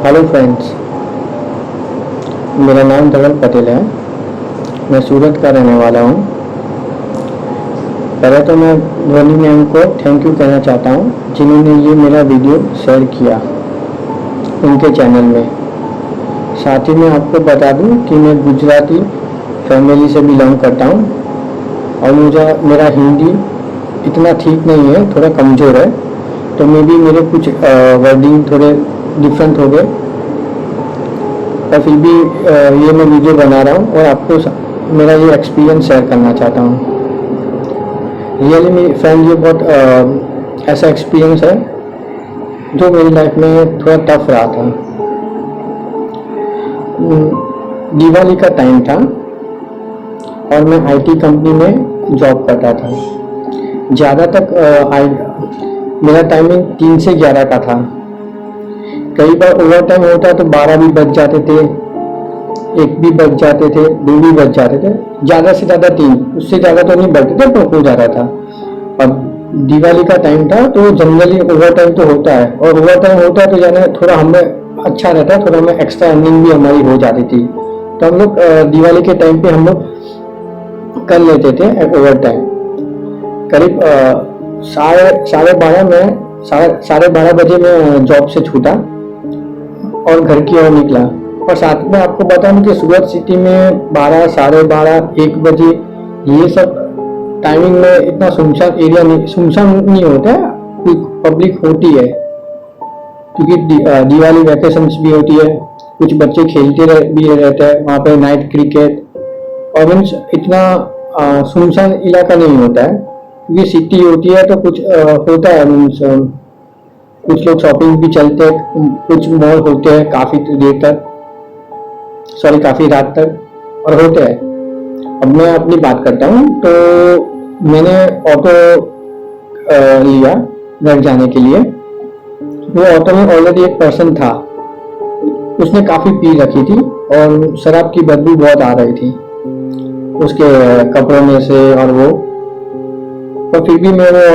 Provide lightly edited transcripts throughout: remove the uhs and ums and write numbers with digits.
Hello friends, मेरा नाम धवल पटेल है। मैं सूरत का रहने वाला हूँ। पहले तो मैं ध्वनि मैम को थैंक यू कहना चाहता हूँ जिन्होंने ये मेरा वीडियो शेयर किया उनके चैनल में। साथ ही मैं आपको बता दूँ कि मैं गुजराती फैमिली से बिलोंग करता हूँ और मेरा हिंदी इतना ठीक नहीं है, थोड़ा कमज़ोर है, तो मे भी मेरे कुछ वर्डिंग थोड़े डिफरेंट हो गए, पर फिर भी ये मैं वीडियो बना रहा हूँ और आपको मेरा ये एक्सपीरियंस शेयर करना चाहता हूँ। रियली मेरी फ्रेंड, ये बहुत ऐसा एक्सपीरियंस है जो मेरी लाइफ में थोड़ा टफ रहा था। दिवाली का टाइम था और मैं आईटी कंपनी में जॉब करता था। ज़्यादा तक मेरा टाइमिंग 3 से 11 का था। कई बार ओवर टाइम होता तो 12 भी बज जाते थे, 1 भी बज जाते थे, 2 भी बज जाते थे, ज़्यादा से ज़्यादा 3, उससे ज़्यादा तो नहीं बजते थे, तो हो जाता था। अब दिवाली का टाइम था तो जनरली ओवर टाइम तो होता है, और ओवर टाइम होता है तो जाने थोड़ा हमें अच्छा रहता है, थोड़ा हमें एक्स्ट्रा अर्निंग भी हमारी हो जाती थी। तो हम लोग दिवाली के टाइम पे हम लोग कर लेते थे ओवर टाइम। करीब साढ़े 12 बजे मैं जॉब से छूटा और घर की ओर निकला। और साथ में आपको बताऊं कि सूरत सिटी में 12, साढ़े 12, 1 बजे ये सब टाइमिंग में इतना सुनसान एरिया नहीं होता है, पब्लिक होती है, क्योंकि दिवाली वैकेशंस भी होती है, कुछ बच्चे खेलते भी रहते हैं वहाँ पे, नाइट क्रिकेट, और मीन्स इतना सुनसान इलाका नहीं होता है, क्योंकि सिटी होती है तो कुछ होता है, मीन्स कुछ लोग शॉपिंग भी चलते हैं, कुछ मॉल होते हैं काफ़ी देर तक, काफ़ी रात तक और होते हैं। अब मैं अपनी बात करता हूँ, तो मैंने ऑटो लिया घर जाने के लिए। वो ऑटो में ऑलरेडी एक पर्सन था, उसने काफ़ी पी रखी थी और शराब की बदबू बहुत आ रही थी उसके कपड़ों में से, और वो, और फिर भी मैं वो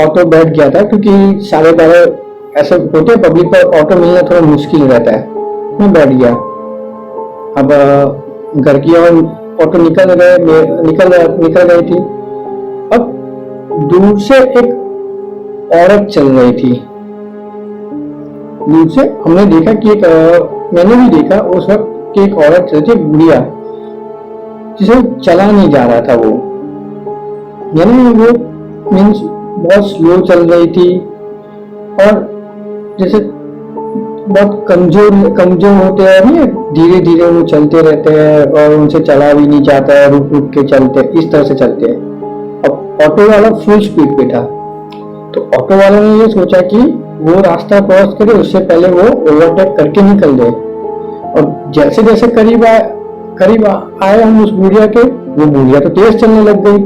ऑटो बैठ गया था, क्योंकि 12:30 ऐसे होते हैं, पब्लिक पर ऑटो मिलना थोड़ा मुश्किल रहता है। मैं बैठ गया। अब घर की ओर ऑटो निकल रही थी। अब दूर से एक औरत चल रही थी। दूर से हमने देखा कि मैंने भी देखा उस वक्त कि एक औरत चल रही थी, बुढ़िया, जिसे चला नहीं जा रहा था वो, यानी वो मीन्स बहुत स्लो चल रही थी, और जैसे बहुत कमजोर होते हैं नहीं, धीरे धीरे वो चलते रहते हैं और उनसे चला भी नहीं जाता है, रुक रुक के चलते, इस तरह से चलते हैं। अब ऑटो वाला फुल स्पीड पे था, तो ऑटो वाले ने ये सोचा कि वो रास्ता क्रॉस करे, उससे पहले वो ओवरटेक करके निकल जाए। और जैसे जैसे करीब आए हम उस बुढ़िया के, वो बुढ़िया तो तेज चलने लग गई।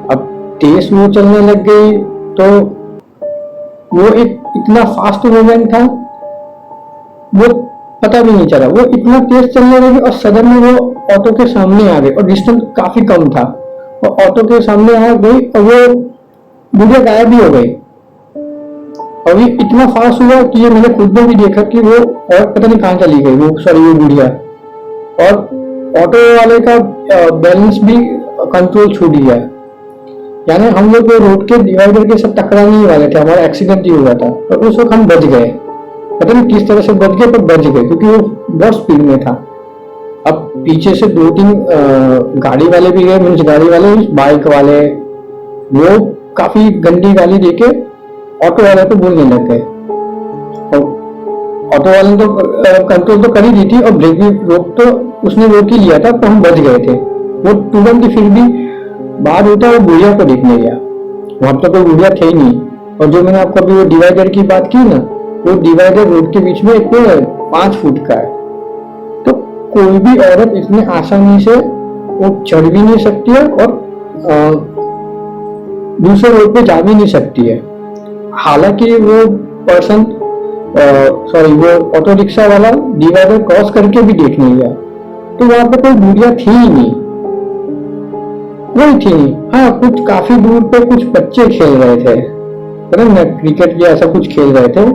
अब तेज वो चलने लग गई तो वो एक इतना फास्ट मूवमेंट था, वो पता भी नहीं चला, वो इतना तेज चलने लगी और सडन में वो ऑटो के सामने आ गई, और डिस्टेंस काफी कम था, और ऑटो के सामने आ गई और वो बुढ़िया गायब भी हो गई। और ये इतना फास्ट हुआ कि ये मैंने खुद में भी देखा कि वो और पता नहीं कहाँ चली गई वो बुढ़िया, और ऑटो वाले का बैलेंस भी कंट्रोल छूट गया। यानी हम लोग रोड के डिवाइडर के साथ टकराने ही वाले थे, हमारा एक्सीडेंट ही हुआ था, और उस वक्त हम बच गए। पता नहीं किस तरह से बच गए, पर बच गए, क्योंकि वो बहुत स्पीड में था। अब पीछे से 2-3 गाड़ी वाले भी गए, मीन्स गाड़ी वाले, बाइक वाले, वो काफी गंदी गाली देके ऑटो वाले को बोलने लग गए। और ऑटो वाले ने तो कंट्रोल तो कर ही दी थी, और ब्रेक भी उसने रोक ही लिया था, तो हम बच गए थे। वो तुरंत ही फिर भी बाद होता है वो बुढ़िया को देखने गया, वहां तो कोई बुढ़िया थे ही नहीं। और जो मैंने आपको अभी वो डिवाइडर की बात की ना, वो डिवाइडर रोड के बीच में एक 5 फुट का है, तो कोई भी औरत इतनी आसानी से वो चढ़ भी नहीं सकती है और दूसरे रोड पे जा भी नहीं सकती है। हालांकि वो पर्सन वो ऑटो रिक्शा वाला डिवाइडर क्रॉस करके भी देखने गया, तो वहां पे कोई बुढ़िया थी ही नहीं, कोई थी नहीं। हाँ, कुछ काफी दूर पे कुछ बच्चे खेल रहे थे, पता नहीं क्रिकेट या ऐसा कुछ खेल रहे थे,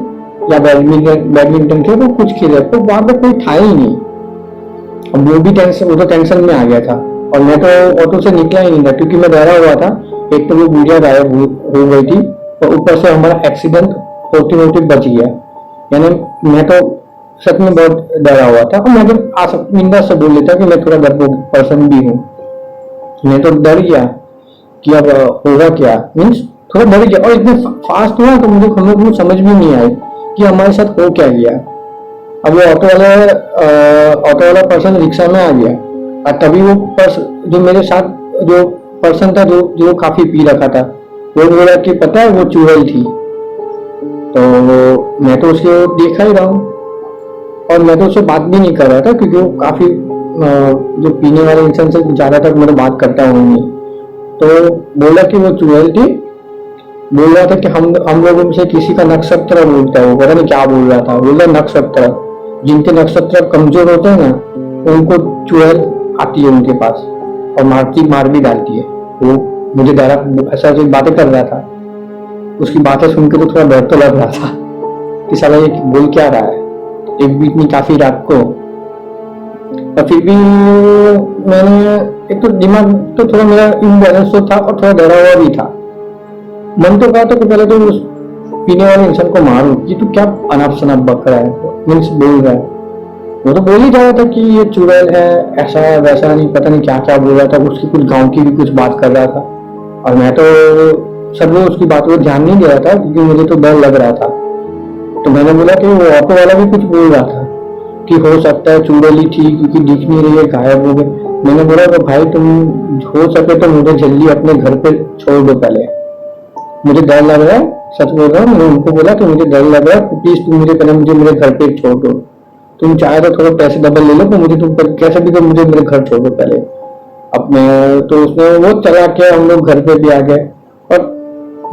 या बैडमिंटन खेले, तो कुछ खेले, तो वहां पे कोई था ही नहीं। अब वो भी टेंशन, वो तो टेंशन में आ गया था, और मैं तो ऑटो से निकला ही नहीं था क्योंकि मैं डरा हुआ था। एक तो वो गुड़िया गायब हो गई थी, और ऊपर से हमारा एक्सीडेंट होते होते बच गया। यानी मैं तो सच में बहुत डरा हुआ था, और मैं तो निंदा से बोल लेता कि मैं थोड़ा डरपोक पर्सन भी हूँ। मैं तो डर गया कि अब होगा क्या, मीन्स थोड़ा डर गया, और इतने फास्ट हुआ तो मुझे हम लोग को समझ भी नहीं आई कि हमारे साथ हो क्या गया। अब वो ऑटो वाला पर्सन रिक्शा में आ गया, और तभी वो जो मेरे साथ जो पर्सन था, जो जो काफी पी रखा था, वो बोला कि पता है वो चुड़ैल थी। तो मैं तो उसको देखा ही रहा हूँ, और मैं तो उससे बात भी नहीं कर रहा था क्योंकि वो काफी जो पीने वाले इंसान से ज्यादातर मैं तो बात करता हूँ नहीं। तो बोला कि वो चुड़ैल थी, बोल रहा था कि हम लोगों में से किसी का नक्षत्र बोलता है, वो पता नहीं क्या बोल रहा था, बोल रहा नक्षत्र, जिनके नक्षत्र कमजोर होते हैं ना उनको चुड़ैल आती है उनके पास, और मार भी डालती है। वो मुझे डरा, ऐसा ऐसी बातें कर रहा था। उसकी बातें सुनकर तो थोड़ा डर तो लग रहा था कि साला ये बोल क्या रहा है, एक भी इतनी काफी रात को। और फिर भी मैंने, एक तो दिमाग तो थोड़ा मेरा इम्बैलेंस तो था, और थोड़ा डरा हुआ भी था। मन तो कहा था कि पहले तो उस पीने वाले इंसान को मारूं कि तू क्या अनाप शनाप बक रहा है, मीन्स बोल रहा है। वो तो बोल ही जा रहा था कि ये चुड़ैल है, ऐसा है वैसा, नहीं पता नहीं क्या क्या बोल रहा था, उसकी कुछ गांव की भी कुछ बात कर रहा था, और मैं तो सब लोग उसकी बात को ध्यान नहीं दे रहा था क्योंकि मुझे तो डर लग रहा था। तो मैंने बोला कि वो ऑटो वाला भी कुछ बोल रहा था कि हो सकता है चुड़ैल ही थी क्योंकि दिख नहीं रही है, गायब हो गए। मैंने बोला कि भाई तुम हो सके तो मुझे जल्दी अपने घर पे छोड़ दो, पहले मुझे डर लग रहा है, सच बोल रहा हूँ। मैंने उनको बोला कि मुझे डर लग रहा है, प्लीज तुम मुझे पहले मुझे मेरे घर पे छोड़ दो, तुम चाहे तो थोड़ा पैसे डबल ले लो, तो मुझे तुम कैसे भी तो मुझे मेरे घर छोड़ दो पहले। अब मैं तो उसने वो चला के हम लोग घर पे भी आ गए, और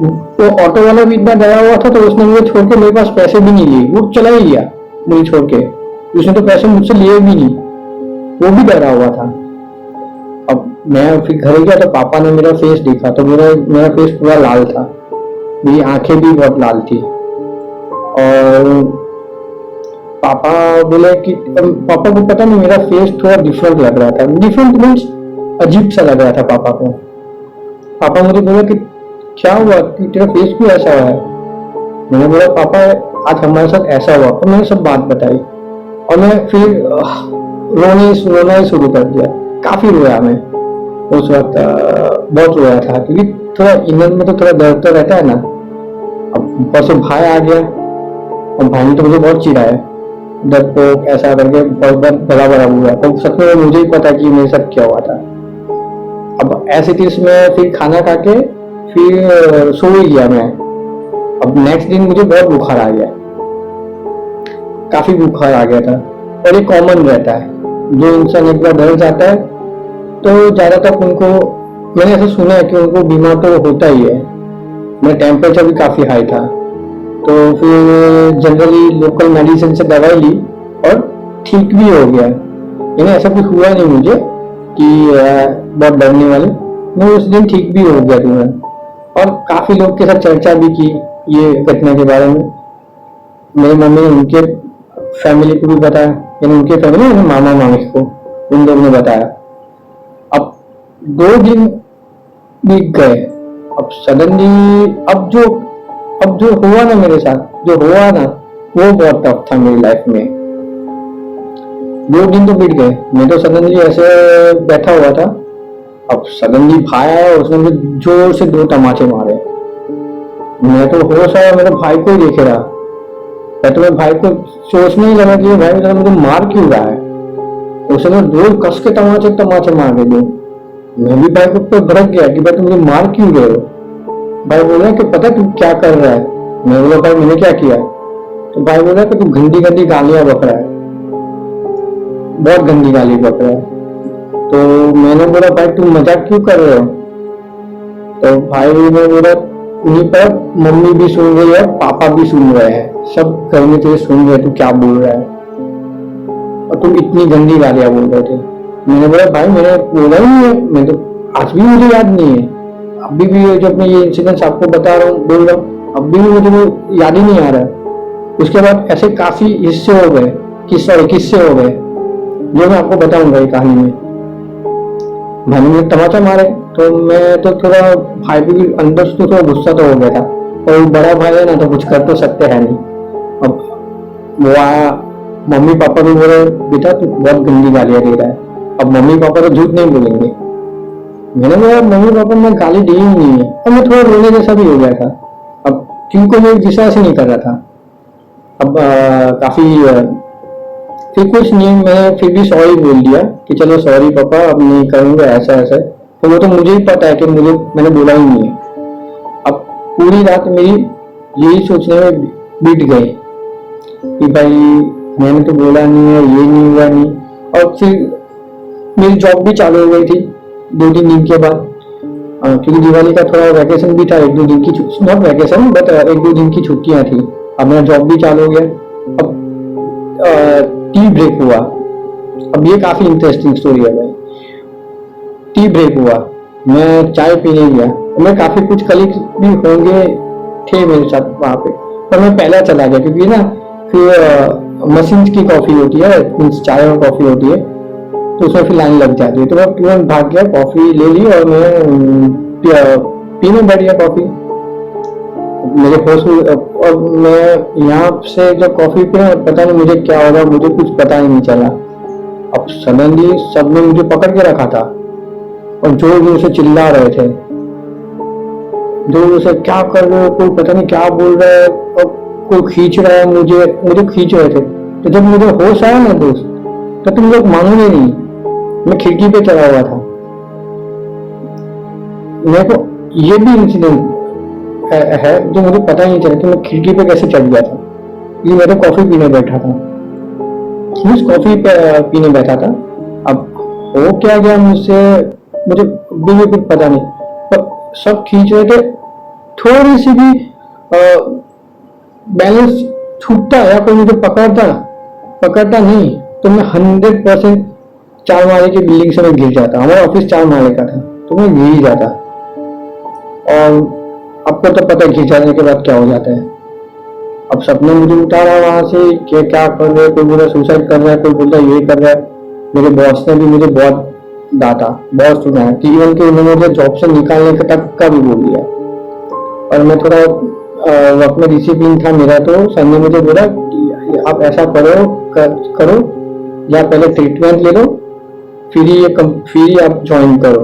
वो ऑटो वाला भी इतना डरा हुआ था, तो उसने मुझे छोड़ के, मेरे पास पैसे भी नहीं लिए, वो चला ही गया मुझे छोड़ के। उसने तो पैसे मुझसे लिए भी नहीं, वो भी डरा हुआ था। अब मैं फिर घर गया तो पापा ने मेरा फेस देखा, तो मेरा मेरा फेस पूरा लाल था, मेरी आंखें भी बहुत लाल थी। और पापा बोले कि पापा को पता नहीं मेरा फेस थोड़ा डिफरेंट लग रहा था, डिफरेंट मीन्स अजीब सा लग रहा था पापा को। पापा मुझे बोला कि क्या हुआ कि तेरा फेस क्यों ऐसा हुआ है। मैंने बोला पापा आज हमारे साथ ऐसा हुआ, और मैंने सब बात बताई, और मैं फिर रोना ही शुरू कर दिया। काफी रोया मैं उस वक्त, बहुत रोया था क्योंकि थोड़ा इंग्लैंड में तो थोड़ा डर तो रहता है ना। अब ऊपर से भाई आ गया, और भाई ने तो मुझे बहुत चिढ़ाया, डरपोक ऐसा करके बहुत बार बड़ा बड़ा हुआ, तो सच में मुझे ही पता कि मेरे साथ क्या हुआ था। अब ऐसे चीज में फिर खाना खा के फिर सो ही गया मैं। अब नेक्स्ट दिन मुझे बहुत बुखार आ गया, काफी बुखार आ गया था, और ये कॉमन रहता है, जो इंसान एक बार डर जाता है तो ज्यादातर उनको, मैंने ऐसा सुना है कि उनको बीमार तो होता ही है। मेरा टेम्परेचर भी काफी हाई था, तो फिर जनरली लोकल मेडिसिन से दवाई ली और ठीक भी हो गया। यानी ऐसा कुछ हुआ नहीं मुझे कि बहुत डरने वाले, मैं उस दिन ठीक भी हो गया तुरंत। और काफी लोग के साथ चर्चा भी की ये घटना के बारे में। मेरी मम्मी ने उनके फैमिली को भी बताया, यानी उनके फैमिली यानी मामा मामी को, उन लोगों ने बताया। अब 2 दिन बीत गए। अब सडनली अब जो हुआ ना मेरे साथ, जो हुआ ना वो बहुत टफ था मेरी लाइफ में। 2 दिन तो बीत गए, मैं तो सडनली ऐसे बैठा हुआ था। अब सडनली भाई आया, उसने मुझे जोर से 2 तमाचे मारे। मैं तो होश आया, मेरे भाई को ही देखे रहा। मैं तो मेरे भाई को सोचने ही लगा कि भाई मेरा मुझे मार क्यों रहा है। उसने 2 कस के तमाचे मार के दो। मैं भी भाई को ऊपर भड़क गया कि भाई तुम मुझे मार क्यों रहे हो। भाई बोल रहा कि पता तू क्या कर रहा है। मैं बोला भाई मैंने क्या किया। तो भाई बोला कि तू गंदी गंदी गालियां बक रहा है, बहुत गंदी गाली बक रहा है। तो मैंने बोला भाई तुम मजाक क्यों कर रहे हो। तो भाई ने बोला उन्हीं पर मम्मी भी सुन रही है, पापा भी सुन रहे हैं, सब घर में तेरे सुन रहे, तू क्या बोल रहा है और तुम इतनी गंदी गालियां बोल रहे थे। मैंने बोला भाई मैंने बोला ही नहीं है, मैं तो आज भी मुझे याद नहीं है। अभी भी जब मैं ये इंसिडेंट आपको बता रहा हूँ, बोल रहा हूँ, अब भी मुझे वो याद ही नहीं आ रहा है। उसके बाद ऐसे काफी हिस्से हो गए, किस्से हो गए, जो मैं आपको बताऊंगा ये कहानी में। भाई ने तमाचा मारे, तो मैं तो थोड़ा, भाई भी अंदर से तो थोड़ा गुस्सा तो हो गया था, और बड़ा भाई है ना, तो कुछ कर तो सकते हैं नहीं। अब वो आया, मम्मी पापा भी बोले बेटा तू बहुत गंदी गालियां दे रहा है। अब मम्मी पापा तो झूठ नहीं बोलेंगे, मैंने बोला मम्मी पापा मैं गाली दी ही नहीं है, और मैं थोड़ा रोने जैसा भी हो गया था। अब क्योंकि मैं विश्वास ही नहीं कर रहा था। अब फिर कुछ नहीं, मैं फिर भी सॉरी बोल दिया कि चलो सॉरी पापा अब नहीं करूंगा ऐसा ऐसा। तो वो तो मुझे ही पता है कि मैंने बोला ही नहीं है। अब पूरी रात मेरी यही सोचने में बीत गई कि भाई मैंने तो बोला नहीं है, ये नहीं हुआ नहीं। और फिर मेरी जॉब भी चालू हो गई थी 2-3 दिन के बाद, क्योंकि दिवाली का थोड़ा वैकेशन भी था, 1-2 दिन की, नॉट वैकेशन बट 1-2 दिन की छुट्टियां थी। अब मेरा जॉब भी चालू हो गया। अब टी ब्रेक हुआ। अब ये काफी इंटरेस्टिंग स्टोरी है भाई। टी ब्रेक हुआ, मैं चाय पीने गया, मैं काफी कुछ कलीग्स भी होंगे थे मेरे साथ वहां पे, पर मैं पहला चला गया क्योंकि ना फिर मशीन की कॉफी होती है, मीन्स चाय और कॉफी होती है, तो उसमें फिर लाइन लग जाती है। तो मैं तुरंत भाग गया, कॉफी ले ली और मैं पीने बैठ गया कॉफी। मेरे होश में और मैं यहाँ से जब कॉफी पिया, पता नहीं मुझे क्या होगा, मुझे कुछ पता ही नहीं चला। अब सडनली सबने मुझे पकड़ के रखा था और जोर जोर से चिल्ला रहे थे, जोर जोर से क्या कर रहे हो, कोई पता नहीं क्या बोल रहा है, और कोई खींच रहा है, मुझे खींच रहे थे। तो जब मुझे होश आया ना दोस्त, तो तुम लोग मानोगे नहीं, मैं खिड़की पे चढ़ा हुआ था। मेरे को ये भी इंसिडेंट है जो मुझे पता ही नहीं चला कि मैं खिड़की पे कैसे चढ़ गया था। ये मैं तो कॉफी पीने बैठा था, कॉफी पीने बैठा था। अब हो क्या गया मुझसे, मुझे भी कुछ पता नहीं, पर सब खींच रहे थे। थोड़ी सी भी बैलेंस छूटता या कोई मुझे पकड़ता नहीं, तो मैं 100% 4 माले की बिल्डिंग से मैं गिर जाता। हमारा ऑफिस 4 माले का था, तो मैं गिर ही जाता। और आपको तो पता है गिर जाने के बाद क्या हो जाता है। अब सबने मुझे उतारा वहां से, क्या कर रहे, कोई बोला सुसाइड कर रहा है, कोई बोलता ये कर रहा है। मेरे बॉस ने भी मुझे बहुत डांटा, बहुत सुनाया कि इवन कि उन्होंने मुझे जॉब से निकालने के तक का भी बोल दिया। और मैं थोड़ा वर्क में डिसिप्लिन था मेरा, तो सर ने मुझे बोला कि आप ऐसा करो या पहले ट्रीटमेंट ले लो, फिर आप ज्वाइन करो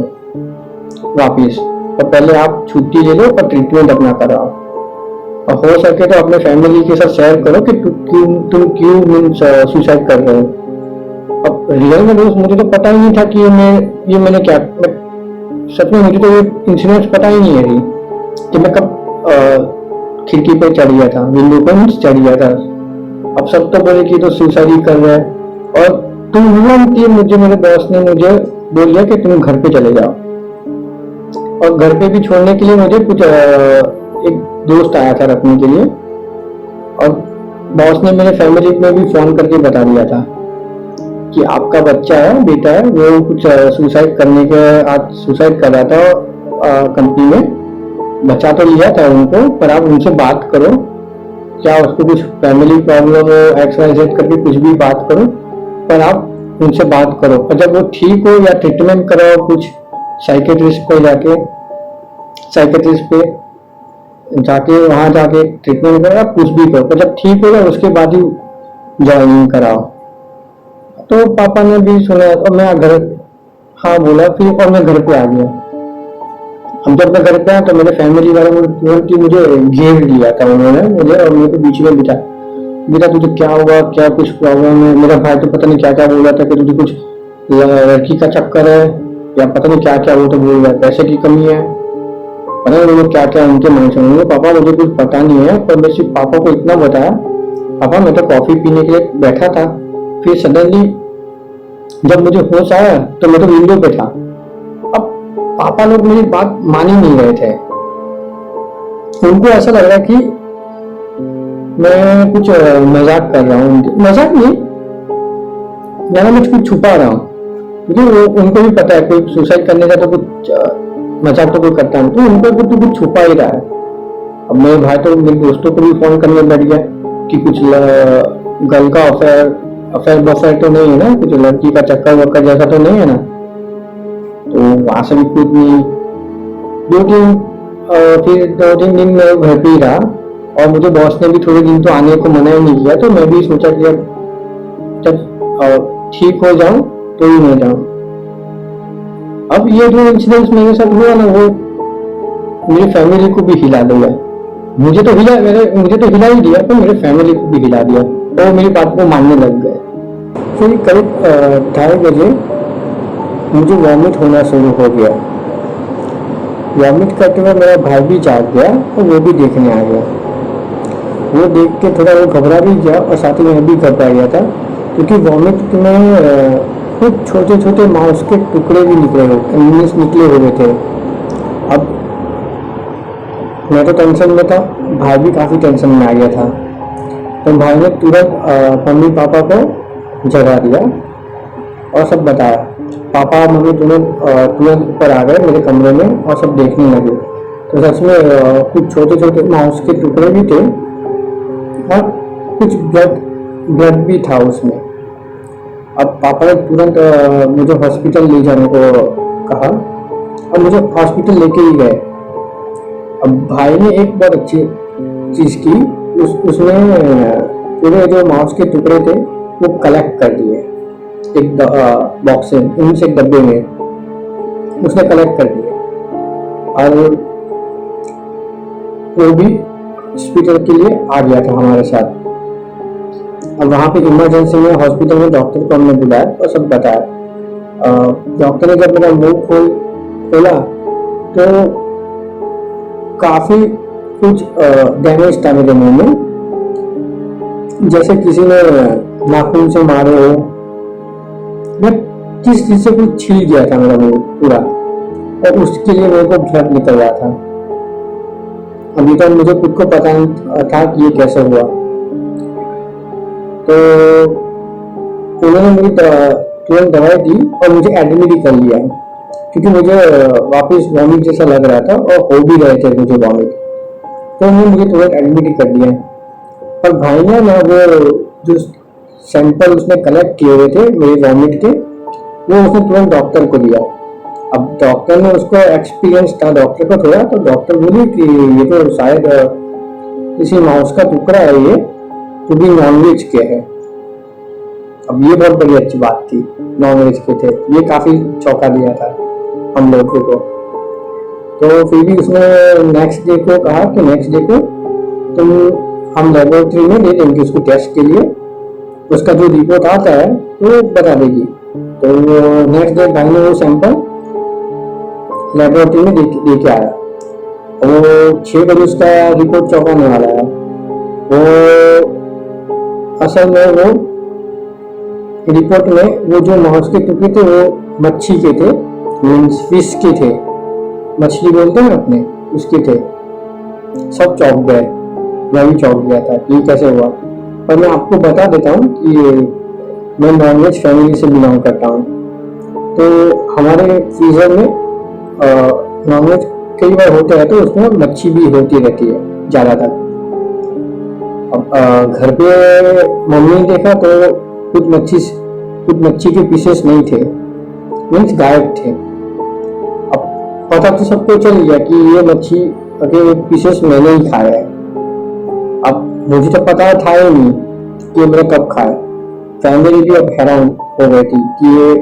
वापिस, तो पहले आप छुट्टी ले लो और ट्रीटमेंट अपना कराओ, और हो सके तो अपने फैमिली के साथ शेयर करो कि तुम क्यों मीन्स सुसाइड कर रहे हो। अब रियल में दोस्त मुझे तो पता ही नहीं था कि मैंने क्या, सच में मुझे तो ये इंसिडेंट पता ही नहीं है कि मैं कब खिड़की पे चढ़ गया था, विंडो पे चढ़ गया था। अब सब तो बोले कि तो सुसाइड ही कर रहा है, और मुझे मेरे बॉस ने मुझे बोल दिया कि तुम घर पे चले जाओ। और घर पे भी छोड़ने के लिए मुझे कुछ एक दोस्त आया था रखने के लिए, और बॉस ने मेरे फैमिली में भी फोन करके बता दिया था कि आपका बच्चा है, बेटा है, वो कुछ सुसाइड कर रहा था कंपनी में। बचा तो लिया था उनको, पर आप उनसे बात करो, क्या उसको कुछ फैमिली प्रॉब्लम हो, XYZ करके कुछ भी बात करो, पर आप उनसे बात करो, और जब वो ठीक हो या ट्रीटमेंट कराओ कुछ साइकेट्रिस्ट पे वहां जाके ट्रीटमेंट करो, आप कुछ भी करो, पर जब ठीक हो जाए उसके बाद ही ज्वाइनिंग कराओ। तो पापा ने भी सुना और मैं हाँ बोला फिर, और मैं घर पे आ गया। हम जब मैं घर पे आया तो मेरे फैमिली वालों ने तुरंत ही मुझे घेर लिया था उन्होंने मुझे, और मेरे को बीच में बिठा, बेटा तुझे क्या हुआ, क्या कुछ प्रॉब्लम है। मेरा भाई तो पता नहीं क्या क्या बोल रहा था कि तुझे कुछ लड़की का चक्कर है या पता नहीं क्या क्या, वो तो बोल रहा है पैसे की कमी है, पता नहीं वो क्या क्या उनके मन से। उन्होंने पापा मुझे कुछ पता नहीं है, पर मैं सिर्फ पापा को इतना बताया, पापा मैं तो कॉफी पीने के लिए बैठा था, फिर सडनली जब मुझे होश आया तो मैं तो विंडो पे था। अब पापा लोग मेरी बात मान ही नहीं रहे थे, उनको ऐसा लग रहा कि मैं कुछ मजाक कर रहा हूँ, मजाक नहीं, मैं मुझ कुछ छुपा रहा हूँ, क्योंकि उनको भी पता है कोई सुसाइड करने का तो कुछ मजाक तो कोई करता है, तो उनको कुछ छुपा ही रहा है। अब मेरे भाई तो मेरे दोस्तों को भी फोन करने बैठ गया कि कुछ गर्ल का अफेयर अफेयर बफेयर तो नहीं है ना, कुछ लड़की का चक्कर वक्कर जैसा तो नहीं है ना। तो वहां से भी कुछ नहीं, फिर 2-3 दिन मैं घर पे ही रहा, और मुझे बॉस ने भी थोड़े दिन तो आने को मना ही नहीं किया, तो मैं भी सोचा कि अब जब ठीक हो जाऊं तो ही मैं जाऊं। अब ये जो इंसिडेंट्स मेरे साथ हुआ ना, वो मेरी फैमिली को भी हिला दिया। मुझे तो हिला ही दिया, पर मेरे फैमिली को भी हिला दिया, और मेरी बात को मानने लग गए। फिर करीब 2:30 बजे मुझे वॉमिट होना शुरू हो गया। वॉमिट करते हुए मेरा भाई भी जाग गया और वो भी देखने आ गया। वो देख के थोड़ा वो घबरा भी गया, और साथ ही मैं भी घबरा गया था, क्योंकि वॉमिट में कुछ छोटे छोटे मांस के टुकड़े भी निकले हुए थे। अब मैं तो टेंशन में था, भाई भी काफ़ी टेंशन में आ गया था। तो भाई ने तुरंत मम्मी पापा को जगा दिया और सब बताया। पापा और मम्मी तुरंत ऊपर आ गए मेरे कमरे में और सब देखने लगे। तो सच में कुछ छोटे छोटे मांस के टुकड़े भी थे, और कुछ ब्लड भी था उसमें। अब पापा ने तुरंत मुझे हॉस्पिटल ले जाने को कहा, और मुझे हॉस्पिटल लेके ही गए। अब भाई ने एक बहुत अच्छी चीज़ की, उसमें पूरे जो मांस के टुकड़े थे वो कलेक्ट कर दिए एक बॉक्स में, एक डब्बे में उसने कलेक्ट कर दिए, और वो भी हॉस्पिटल के लिए आ गया था हमारे साथ। अब वहाँ पे इमरजेंसी में हॉस्पिटल में डॉक्टर को हमने बुलाया और सब बताया। डॉक्टर ने जब मेरा मुंह खोला तो काफी कुछ डैमेज था मेरे मुंह में, जैसे किसी ने नाखून से मारे हो, या किस चीज से कुछ छील गया था मेरा मुंह पूरा, और उसके लिए मेरे को ब्लड निकल रहा था। अभी तक मुझे खुद को पता नहीं था कि ये कैसे हुआ। तो उन्होंने मुझे तुरंत दवाई दी और मुझे एडमिट ही कर लिया, क्योंकि मुझे वापस वॉमिट जैसा लग रहा था और हो भी रहे थे मुझे वॉमिट। तो उन्होंने मुझे तुरंत एडमिट ही कर दिया। और भाई ने ना वो जो सैंपल उसने कलेक्ट किए हुए थे मेरे वॉमिट के, वो उसने तुरंत डॉक्टर को दिया। अब डॉक्टर ने उसको एक्सपीरियंस था डॉक्टर को थोड़ा, तो डॉक्टर बोली कि ये तो शायद किसी मांस का टुकड़ा है, ये तो भी नॉनवेज के है। अब ये बहुत बड़ी अच्छी बात थी, नॉनवेज के थे, ये काफी चौंका दिया था हम लोगों को। तो फिर भी उसने नेक्स्ट डे को कहा कि नेक्स्ट डे को तुम हम लेबोरेटरी में ले देंगे उसको टेस्ट के लिए, उसका जो रिपोर्ट आता है तो बता देगी। तो नेक्स्ट डे भाई ने वो सैंपल लेबोरेटरी में दे के आया। वो 6 बजे उसका रिपोर्ट चौंकाने वाला है। वो असल में वो रिपोर्ट में वो जो मांस के टुकड़े थे वो मच्छी के थे, मीन्स फिश के थे, मछली बोलते हैं अपने, उसके थे। सब चौंक गए, मैं भी चौंक गया था ये कैसे हुआ। पर मैं आपको बता देता हूँ कि मैं नॉनवेज फैमिली से बिलोंग करता हूँ, तो हमारे फ्रीजर में नॉनवेज कई बार होते हैं, तो उसमें मच्छी भी होती रहती है ज़्यादातर। अब घर पे मम्मी ने देखा तो कुछ मच्छी के पीसेस नहीं थे, मीन्स गायब थे। अब पता तो सबको चल गया कि ये मच्छी के पीसेस मैंने ही खाया है। अब मुझे तो पता था ही नहीं कि ये मैंने कब खाया। फैमिली भी अब हैरान हो गई थी कि ये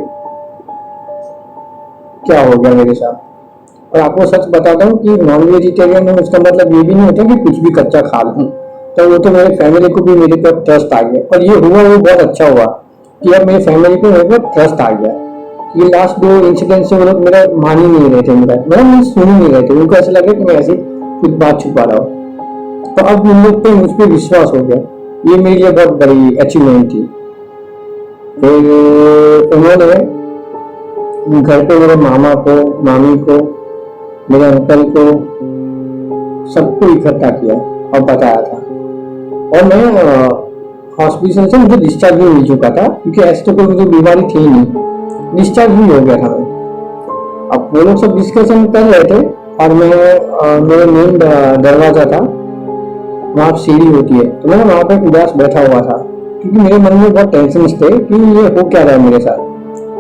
क्या हो गया मेरे साथ। और आपको सच बताता हूँ कि नॉन वेजिटेरियन है उसका मतलब ये भी नहीं होता कि कुछ भी कच्चा खा लूँ। तो वो तो मेरे फैमिली को भी मेरे पर ट्रस्ट आ गया, और ये हुआ वो बहुत अच्छा हुआ कि अब मेरी फैमिली को मेरे पर ट्रस्ट आ गया। ये लास्ट 2 इंसिडेंट से वो लोग मेरा मान ही नहीं रहे थे, मेरा सुन ही नहीं रहे थे। उनको ऐसा लगा कि मैं ऐसी कुछ बात छुपा रहा हूँ। तो अब उन लोग पे मुझ पर विश्वास हो गया। ये मेरे लिए बहुत बड़ी अचीवमेंट थी। फिर उन्होंने घर पे मेरे मामा को, मामी को, मेरे अंकल को, सबको इकट्ठा किया और बताया था। और मैं हॉस्पिटल से मुझे डिस्चार्ज भी मिल चुका था, क्योंकि ऐसी तो कोई मुझे बीमारी थी नहीं, डिस्चार्ज भी हो गया था मैं। अब वो लोग सब डिस्कशन कर रहे थे, और मैं मेरे मेन दरवाजा था वहाँ सीढ़ी होती है, तो मैं वहाँ पे उदास बैठा हुआ था क्योंकि मेरे मन में बहुत टेंशन थे कि ये हो क्या रहा है मेरे साथ।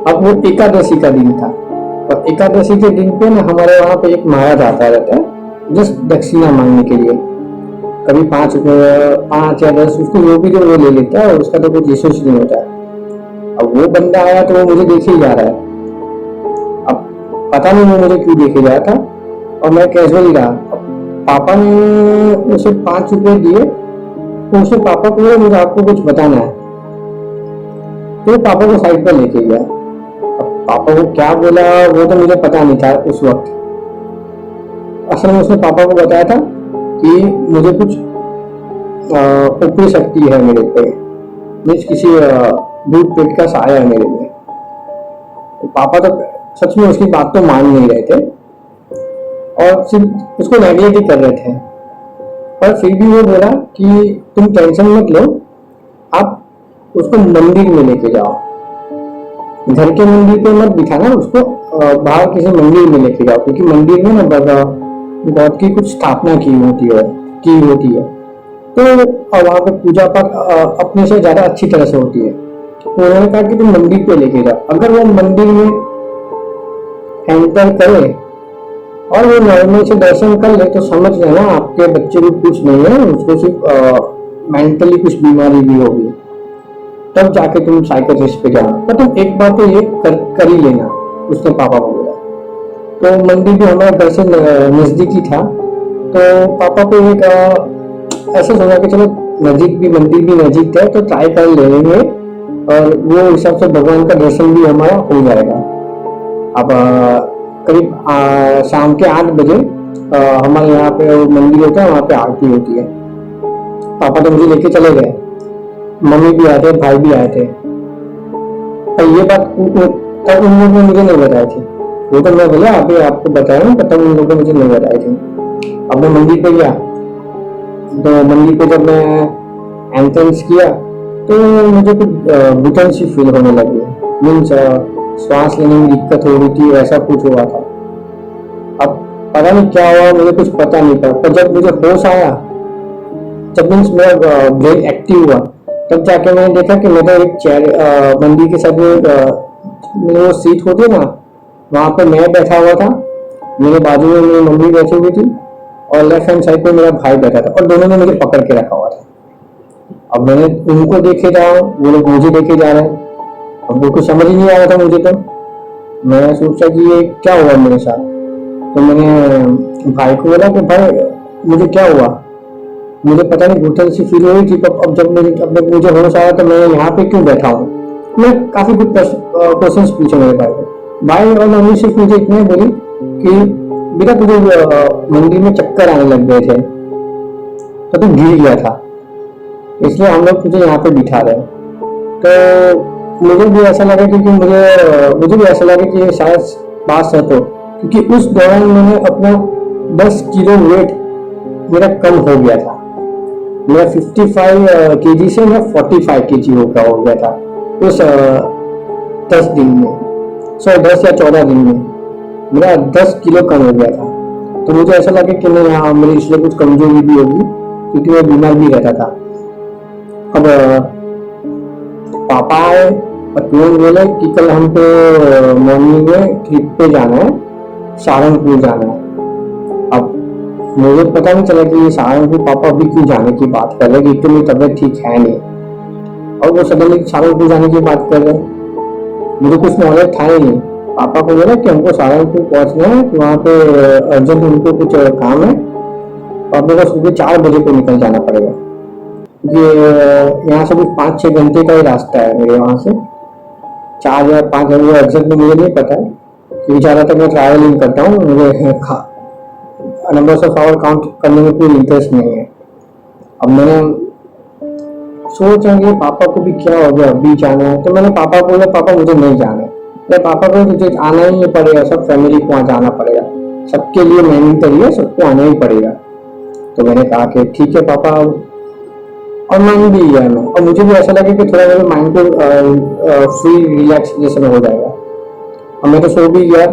अब वो एकादशी का दिन था और एकादशी के दिन पे ना हमारे वहाँ पे एक महाराज आता रहता है जस्ट दक्षिणा मांगने के लिए। कभी 5 या 10 उसको जो भी जो वो ले लेता है और उसका तो कुछ विशेष नहीं होता है। अब वो बंदा आया तो वो मुझे देखे ही जा रहा है। अब पता नहीं वो मुझे क्यों देखे जा रहा था और मैं कैजुअल ही रहा। पापा ने उसे 5 रुपए दिए तो उसे पापा को बोला मुझे आपको कुछ बताना है, तो पापा को साइड पर लेके गया। अब पापा को क्या बोला वो तो मुझे पता नहीं था उस वक्त। असल में उसने पापा को बताया था कि मुझे कुछ ऊपरी शक्ति है मेरे पे, मीन्स किसी भूत पेट का साया है मेरे में। तो पापा तो सच में उसकी बात तो मान नहीं रहे थे और सिर्फ उसको नेगलेक्ट ही कर रहे थे, पर फिर भी वो बोला कि तुम टेंशन मत लो, आप उसको मंदिर में लेके जाओ, घर के मंदिर पे मत बिठाना उसको, बाहर किसी मंदिर में लेके जाओ क्योंकि मंदिर में ना गॉड की कुछ स्थापना की होती है तो वहाँ पे पूजा पाठ अपने से ज्यादा अच्छी तरह से होती है। तो उन्होंने कहा कि तुम मंदिर पे लेके जाओ, अगर वो मंदिर में एंटर करे और वो नॉर्मल से दर्शन कर ले तो समझ लेना आपके बच्चे को कुछ नहीं है, उसको सिर्फ मेंटली कुछ बीमारी भी होगी, तब जाके तुम साइकोथेरेपिस्ट पे जाना, पर तुम एक बार तो ये कर ही लेना, उसने पापा को बोला। तो मंदिर भी हमारे घर से नजदीकी था तो पापा को एक ऐसे सोचा कि चलो नजीक भी मंदिर भी नजीक है तो ट्राई कर लेंगे और वो हिसाब से भगवान का दर्शन भी हमारा हो जाएगा। अब करीब शाम के 8 बजे हमारे यहाँ पे मंदिर होता है, वहाँ पे आरती होती है। पापा तो मुझे लेके चले गए, मम्मी भी आए थे, भाई भी आए थे। और ये बात तब उन लोगों ने मुझे नहीं बताई थी, वो तो मैं बोला अभी आपको बताया ना, तब उन लोगों ने मुझे नहीं बताई थी। अब मैं मंदिर पे गया तो मंदिर पे जब मैं एंट्रेंस किया तो मुझे कुछ घुटन सी फील होने लगी, मीन्स श्वास लेने में दिक्कत हो रही थी, ऐसा कुछ हुआ था। अब पता नहीं क्या हुआ, मुझे कुछ पता नहीं था, पर जब मुझे होश आया, जब मीन्स मेरा ब्रेन एक्टिव हुआ, तब जाके मैंने देखा कि मेरा एक चेयर मंदिर के साथ में वो सीट होती है ना, वहां पे मैं बैठा हुआ था, मेरे बाजू में मेरी मम्मी बैठी हुई थी और लेफ्ट हैंड साइड पे मेरा भाई बैठा था और दोनों ने मुझे पकड़ के रखा हुआ था। अब मैंने उनको देखे जा रहा हूँ, वो लोग मुझे देखे जा रहे हैं, अब वो कुछ समझ ही नहीं आ रहा था मुझे। तो मैं सोचा कि ये क्या हुआ मेरे साथ, तो मैंने भाई को बोला कि भाई मुझे क्या हुआ, मुझे पता नहीं घुटन सी फील हो रही थी। अब जब मुझे होश आया तो मैं यहाँ पे क्यों बैठा हूँ। मैं काफी कुछ क्वेश्चन पूछे मेरे भाई को। भाई और मम्मी सिर्फ मुझे इतने बोली कि बेटा तुझे मंदिर में चक्कर आने लग गए थे तो तू गिर गया था, इसलिए हम लोग तुझे यहाँ पे बिठा रहे हैं। तो मुझे भी ऐसा लगा क्योंकि मुझे भी ऐसा लगा कि ये शायद बात सच हो, क्योंकि उस दौरान मैंने अपना 10 किलो वेट मेरा कम हो गया था। मेरा 55 केजी से मैं 45 केजी हो गया था उस 10 दिन में, 10 या 14 दिन में मेरा 10 किलो कम हो गया था। तो मुझे ऐसा लगा कि नहीं, हाँ मेरी इसलिए कुछ कमजोरी भी होगी क्योंकि मैं बीमार भी रहता था। अब पापा आए और तुरंत बोले कि कल हमको मॉर्निंग में ट्रिप पे जाना है, सहारनपुर जाना है। अब मुझे पता नहीं चला कि सहारनपुर पापा अभी क्यों जाने की बात कर रहे हैं, क्योंकि मेरी तबीयत ठीक है नहीं और वो सडनली सहारनपुर जाने की बात कर रहे हैं। मुझे कुछ नॉलेज था ही नहीं। पापा को बोला कि हमको सहारनपुर पहुंचना है, वहाँ पे अर्जेंट उनको कुछ काम है, पापा को सुबह 4 बजे को निकल जाना पड़ेगा क्योंकि यहाँ से कुछ 5-6 घंटे का ही रास्ता है मेरे वहाँ से, 4 या 5 घंटे एग्जैक्ट में मुझे नहीं पता है क्योंकि ज़्यादातर मैं ट्रैवलिंग करता हूँ, मुझे नंबर्स ऑफ आवर काउंट करने में कोई इंटरेस्ट नहीं है। अब मैंने सोचा कि पापा को भी क्या हो गया, अभी जाना है, तो मैंने पापा को बोला पापा मुझे नहीं जाना है। तो पापा को तुझे आना ही पड़ेगा, सब फैमिली को वहाँ जाना पड़ेगा, सबके लिए मैंडेटरी है, सबको आना ही पड़ेगा। तो मैंने कहा कि ठीक है पापा, और मान भी गया मैं, और मुझे भी ऐसा लगा कि थोड़ा मेरे माइंड को फ्री रिलैक्सेशन हो जाएगा। और मैं तो सो भी गया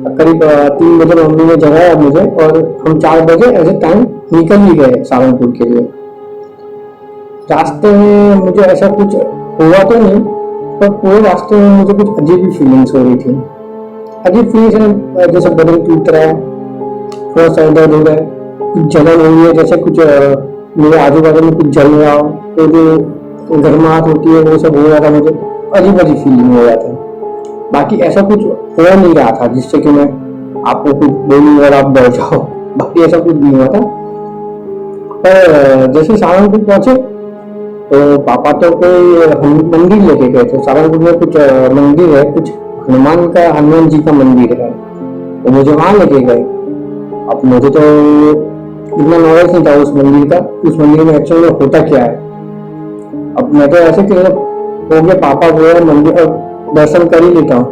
करीब 3 बजे मम्मी ने जगाया मुझे और हम 4 बजे ऐसे टाइम निकल ही गए सहारनपुर के लिए। रास्ते में मुझे ऐसा कुछ हुआ तो नहीं, पर पूरे रास्ते में मुझे कुछ अजीब ही फीलिंग्स हो रही थी। अजीब फीलिंग्स है, जैसे बदन टूट रहा है, थोड़ा सर दर्द हो रहा है, कुछ जलन हो रही है, जैसे कुछ मेरे आजू बाजू में कुछ जल रहा हो, तो जो गर्माहट होती है वो सब हो रहा था। मुझे अजीब अजीब फीलिंग हो रहा था। बाकी ऐसा कुछ हो नहीं रहा था जिससे कि मैं आपको कुछ बोलूँ और आप डर जाओ, बाकी ऐसा कुछ नहीं हुआ था। पर जैसे सहारनपुर पहुंचे तो पापा तो कोई मंदिर लेके गए थे। सहारनपुर में कुछ मंदिर है, कुछ हनुमान जी का मंदिर है, तो मुझे वहां लेके गए। अब मुझे तो इतना नॉलेज नहीं था उस मंदिर का, उस मंदिर में एक्चुअली में होता क्या है। अब मैं तो ऐसे कि हो गया, पापा बोल रहे मंदिर और दर्शन कर ही लेता हूँ,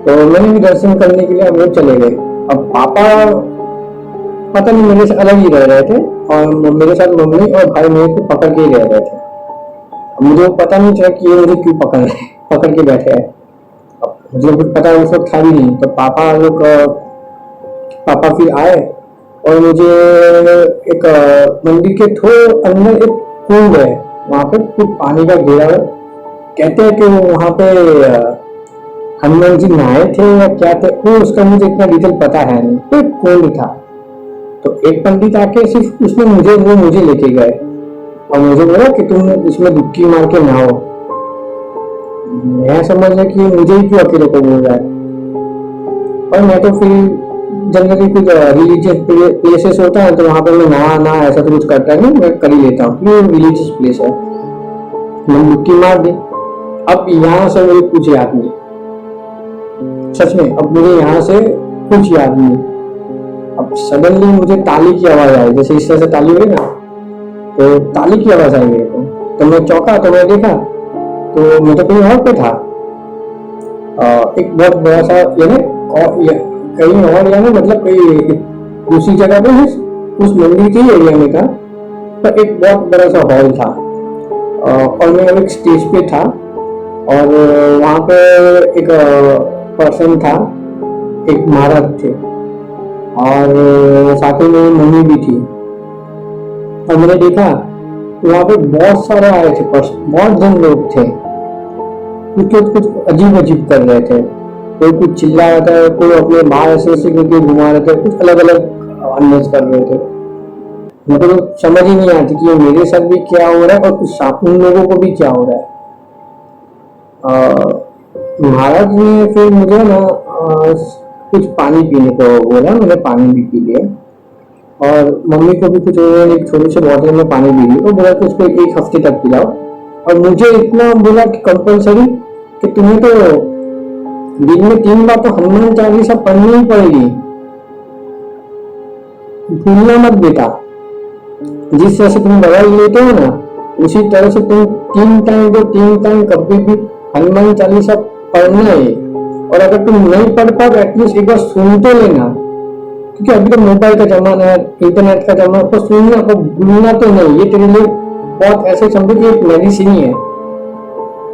तो मैंने भी दर्शन करने के लिए हम लोग चले गए। अब पापा पता नहीं मेरे से अलग ही रह रहे थे और मेरे साथ मम्मी और भाई मेरे को पकड़ के ही रह रहे थे। अब मुझे पता नहीं चला कि ये मुझे क्यों पकड़ के बैठे हैं। अब मुझे कुछ पता उस वक्त था भी नहीं। तो पापा फिर आए और मुझे एक मंदिर के थोड़े अंदर एक कुंड है, वहां पे कुछ पानी का घेरा है। कहते हैं कि वहां पे हनुमान जी नहाए थे या क्या थे, वो उसका मुझे इतना डिटेल पता है नहीं। तो एक कुंड था, तो एक पंडित आके सिर्फ उसने मुझे लेके गए और मुझे बोला कि तुम इसमें डुबकी मार के नहाओ। मैं समझ गया कि मुझे ही क्यों अकेले को बोल रहा है। और मैं तो फिर जनरली कुछ रिलीजियस प्लेसेस होता है तो वहां पर मैं ना ऐसा तो कुछ करता नहीं, मैं कर ही लेता हूँ, ये रिलीजियस प्लेस है। मैंने डुबकी मार दी। अब यहाँ से मुझे कुछ याद नहीं, सच में अब मुझे यहाँ से कुछ याद नहीं। अब सडनली मुझे ताली की आवाज आई, जैसे इस तरह से ताली हुई ना, तो ताली की आवाज आई मेरे को। तो मैं चौंका, तो मैं देखा तो मैं तो कहीं और पे था। एक बहुत बड़ा सा कहीं और यानी मतलब कोई दूसरी जगह पे उस मंदिर के एरिया में था। तो एक बहुत बड़ा सा हॉल था और मैं एक स्टेज पे था और वहां पे एक पर्सन था, एक महाराज थे और साथ में मेरी मम्मी भी थी। और मैंने देखा वहां पे बहुत सारे आए थे, बहुत जन लोग थे। कुछ अजीब अजीब कर रहे थे, कोई कुछ चिल्ला रहा था, कोई अपने बाल ऐसे करके घुमा रहे थे, कुछ अलग अलग अंदाज कर रहे थे। मुझे तो समझ ही नहीं आती कि मेरे साथ भी क्या हो रहा है और कुछ उन लोगों को भी क्या हो रहा है। महाराज ने फिर मुझे ना कुछ पानी पीने को बोला, मैंने पानी भी पी लिया और मम्मी को भी कुछ उन्होंने एक छोटे से बॉटल में पानी पी ली और बोला कि उसको 1 हफ्ते तक पिलाओ। और मुझे इतना बोला कि कंपलसरी कि तुम्हें तो दिन में 3 बार तो हनुमान चालीसा पढ़नी ही पड़ेगी, भूलना मत बेटा। जिस तरह से तुम दवाई लेते हो ना, उसी तरह से तुम 3 टाइम कभी भी हनुमान चालीसा पढ़ना है। और अगर तुम नहीं पढ़ पाओ तो एटलीस्ट एक बार सुन तो लेना, क्योंकि अभी तो मोबाइल का जमाना है, इंटरनेट का जमाना है, तो सुनना तो भूलना तो नहीं। ये तेरे लिए बहुत ऐसे समझो कि एक मेडिसिन ही है।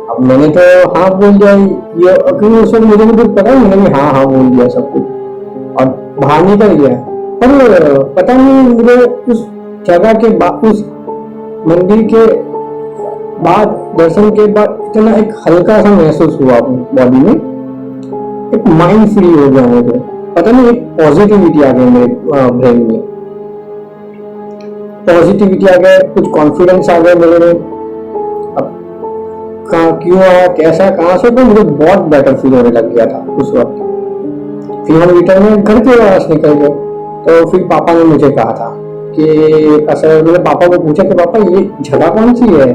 अब मैंने तो हाँ बोल दिया, ये क्योंकि उस वक्त मुझे भी कुछ पता नहीं, मैंने हाँ बोल दिया सब कुछ और बाहर निकल गया। पर पता नहीं मुझे उस जगह के बाद, उस मंदिर के बाद, दर्शन के बाद इतना एक हल्का सा महसूस हुआ बॉडी में, एक माइंड फ्री हो गया मुझे। पता नहीं एक पॉजिटिविटी आ गई मेरे ब्रेन में, पॉजिटिविटी आ गया, कुछ कॉन्फिडेंस आ गया मेरे में। अब क्यों आया, कैसा, कहां से, तो मुझे बहुत बेटर फील होने लग गया था उस वक्त। फिर हम रिटर्न में घर के पास निकल गए, तो फिर पापा ने मुझे कहा था कि असल मैंने पापा को पूछा कि पापा ये जगह कौन सी है,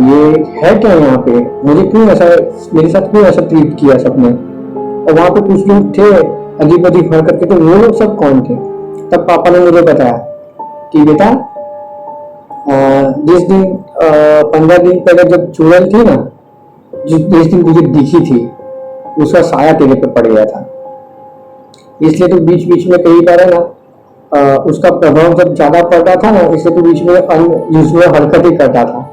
ये है क्या यहाँ पे, मुझे क्यों ऐसा, मेरे साथ क्यों ऐसा ट्रीट किया सबने। और वहां पे कुछ लोग थे अजीब अजीब हरकत के, तो वो लोग सब कौन थे। तब पापा ने मुझे बताया कि बेटा जिस दिन 15 दिन पहले जब चुड़ैल थी ना, जिस दिन तुझे दिखी थी, उसका साया तेरे पे पड़ गया था, इसलिए तो बीच बीच में कई बार है ना उसका प्रभाव जब ज्यादा पड़ता था ना, इसलिए तो बीच में अनयूजुअल हरकतें करता था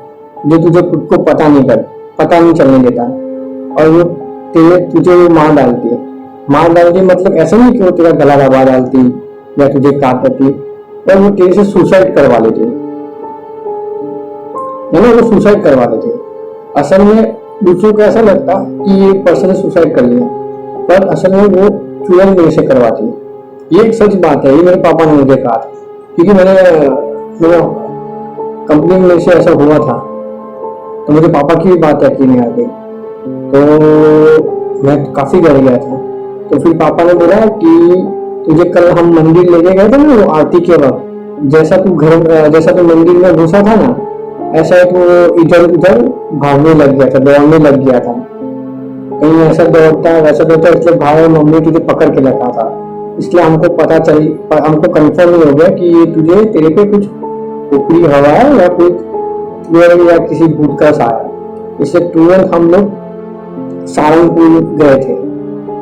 जो तुझे खुद को पता नहीं चलने देता और वो तुझे वो मार डालती है। मार डालती मतलब ऐसा नहीं कि वो तेरा गला दबा डालती या तुझे काटती, पर वो तेरे से सुसाइड करवा लेती है ना, वो सुसाइड करवा लेते। असल में दूसरों को ऐसा लगता कि ये पर्सन ने सुसाइड कर लिया, पर असल में वो चुड़ैल मेरे से करवाती है। ये एक सच बात है, ये मेरे पापा ने मुझे कहा था, क्योंकि मेरे कंपनी में से ऐसा हुआ था, तो मुझे पापा की भी बात यकीन आ गई, तो मैं काफी डर गया था। तो फिर पापा ने बोला कि तुझे कल हम मंदिर लेके गए थे ना, वो आरती के वक्त, जैसा तू मंदिर में घुसा था ना, ऐसा तो इधर उधर भागने लग गया था, दौड़ने लग गया था, कहीं ऐसा दौड़ता वैसा दौड़ता, इसलिए भाई मम्मी तुझे पकड़ के रखा था। इसलिए हमको कंफर्म नहीं हो गया कि ये तुझे तेरे पे कुछ ऊपरी हवा है या कुछ चुड़ैल या किसी भूत का साया। इसलिए तुरंत हम लोग सारंगपुर गए थे,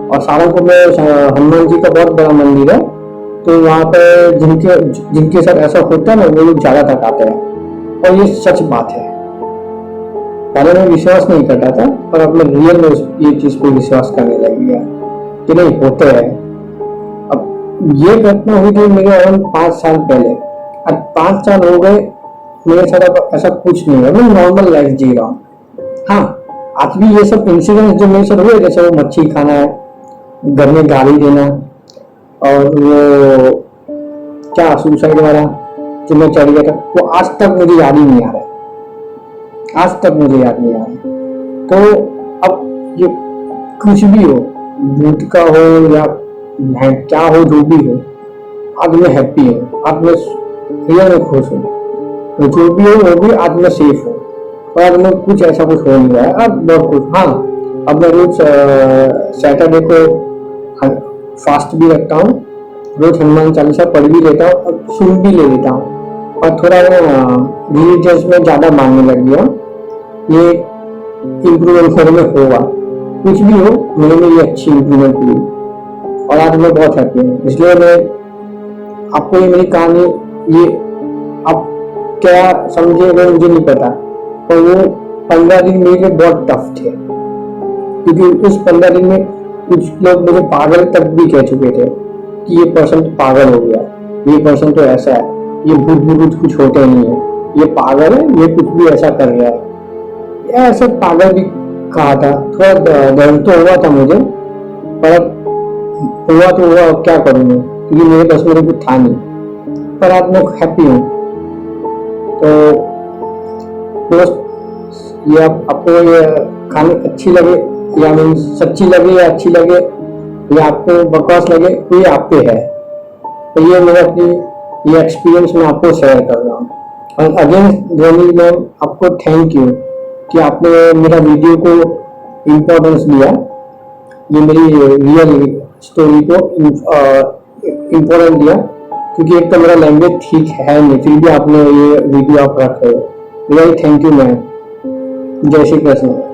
और सारंगपुर में हनुमान जी का बहुत बड़ा मंदिर है, तो वहाँ पे जिनके साथ ऐसा होता है ना, वो लोग ज्यादा तक आते हैं, और ये सच बात है। पहले मैं विश्वास नहीं करता था, पर अब मैं रियल में ये चीज को विश्वास करने लग गया कि नहीं, होते हैं। अब ये घटना हुई थी मेरे अराउंड 5 साल पहले, अब 5 साल हो गए, मेरे साथ अब ऐसा कुछ नहीं है, मैं नॉर्मल लाइफ जी रहा हूँ। हाँ, आज भी ये सब इंसिडेंट जो मेरे साथ हुए, जैसे वो मच्छी खाना है, घर में गाली देना, और वो क्या सुसाइड वाला जो मैं चढ़ गया था, वो आज तक मुझे याद ही नहीं आ रहा, आज तक मुझे याद नहीं आ रहा। तो अब ये कुछ भी हो, भूत का हो या क्या हो, जो भी हो, आज मैं हैप्पी हूँ, आज मैं रियल में खुश हूँ। तो जो भी हो वो भी आज मैं सेफ हूँ, और आज मैं कुछ ऐसा कुछ हो नहीं रहा है, अब बहुत कुछ। हाँ, अब मैं रोज सैटरडे को फास्ट भी रखता हूँ, रोज हनुमान चालीसा पढ़ भी लेता हूँ और सुन भी ले लेता हूँ, और थोड़ा रिलीजियस में ज्यादा मानने लग गया। ये इम्प्रूवमेंट होने में होगा, कुछ भी हो, मेरे में ये अच्छी इम्प्रूवमेंट हुई, और आज मैं बहुत हैप्पी हूँ। इसलिए मैं आपको ये मेरी कहानी, ये आप क्या समझे वो मुझे नहीं पता, पर वो 15 दिन मेरे लिए बहुत टफ थे, क्योंकि उस 15 दिन में कुछ लोग मुझे पागल तक भी कह चुके थे कि ये पर्सन तो पागल हो गया, ये पर्सन तो ऐसा है, ये भूत कुछ होते नहीं है, ये पागल है, ये कुछ भी ऐसा कर रहा है, ऐसे पागल भी कहा था। थोड़ा दर्द तो हुआ था मुझे, पर हुआ तो हुआ, क्या करूँ मैं, क्योंकि मेरे बस में कुछ था नहीं, पर आज मैं हैप्पी हूँ। तो दोस्त, ये आपको ये कहानी अच्छी लगे या मीन सच्ची लगे या अच्छी लगे या आपको बकवास लगे, तो ये आप पे है। तो ये मेरा ये एक्सपीरियंस मैं आपको शेयर कर रहा हूँ। और अगेन ध्वनि मैम, आपको थैंक यू कि आपने मेरा वीडियो को इम्पोर्टेंस दिया, ये मेरी रियल स्टोरी को इम्पोर्टेंस दिया, क्योंकि एक तो मेरा लैंग्वेज ठीक है नहीं, फिर भी आपने ये वीडियो आप रख रहे हो। Really thank you ma'am. जय श्री कृष्ण।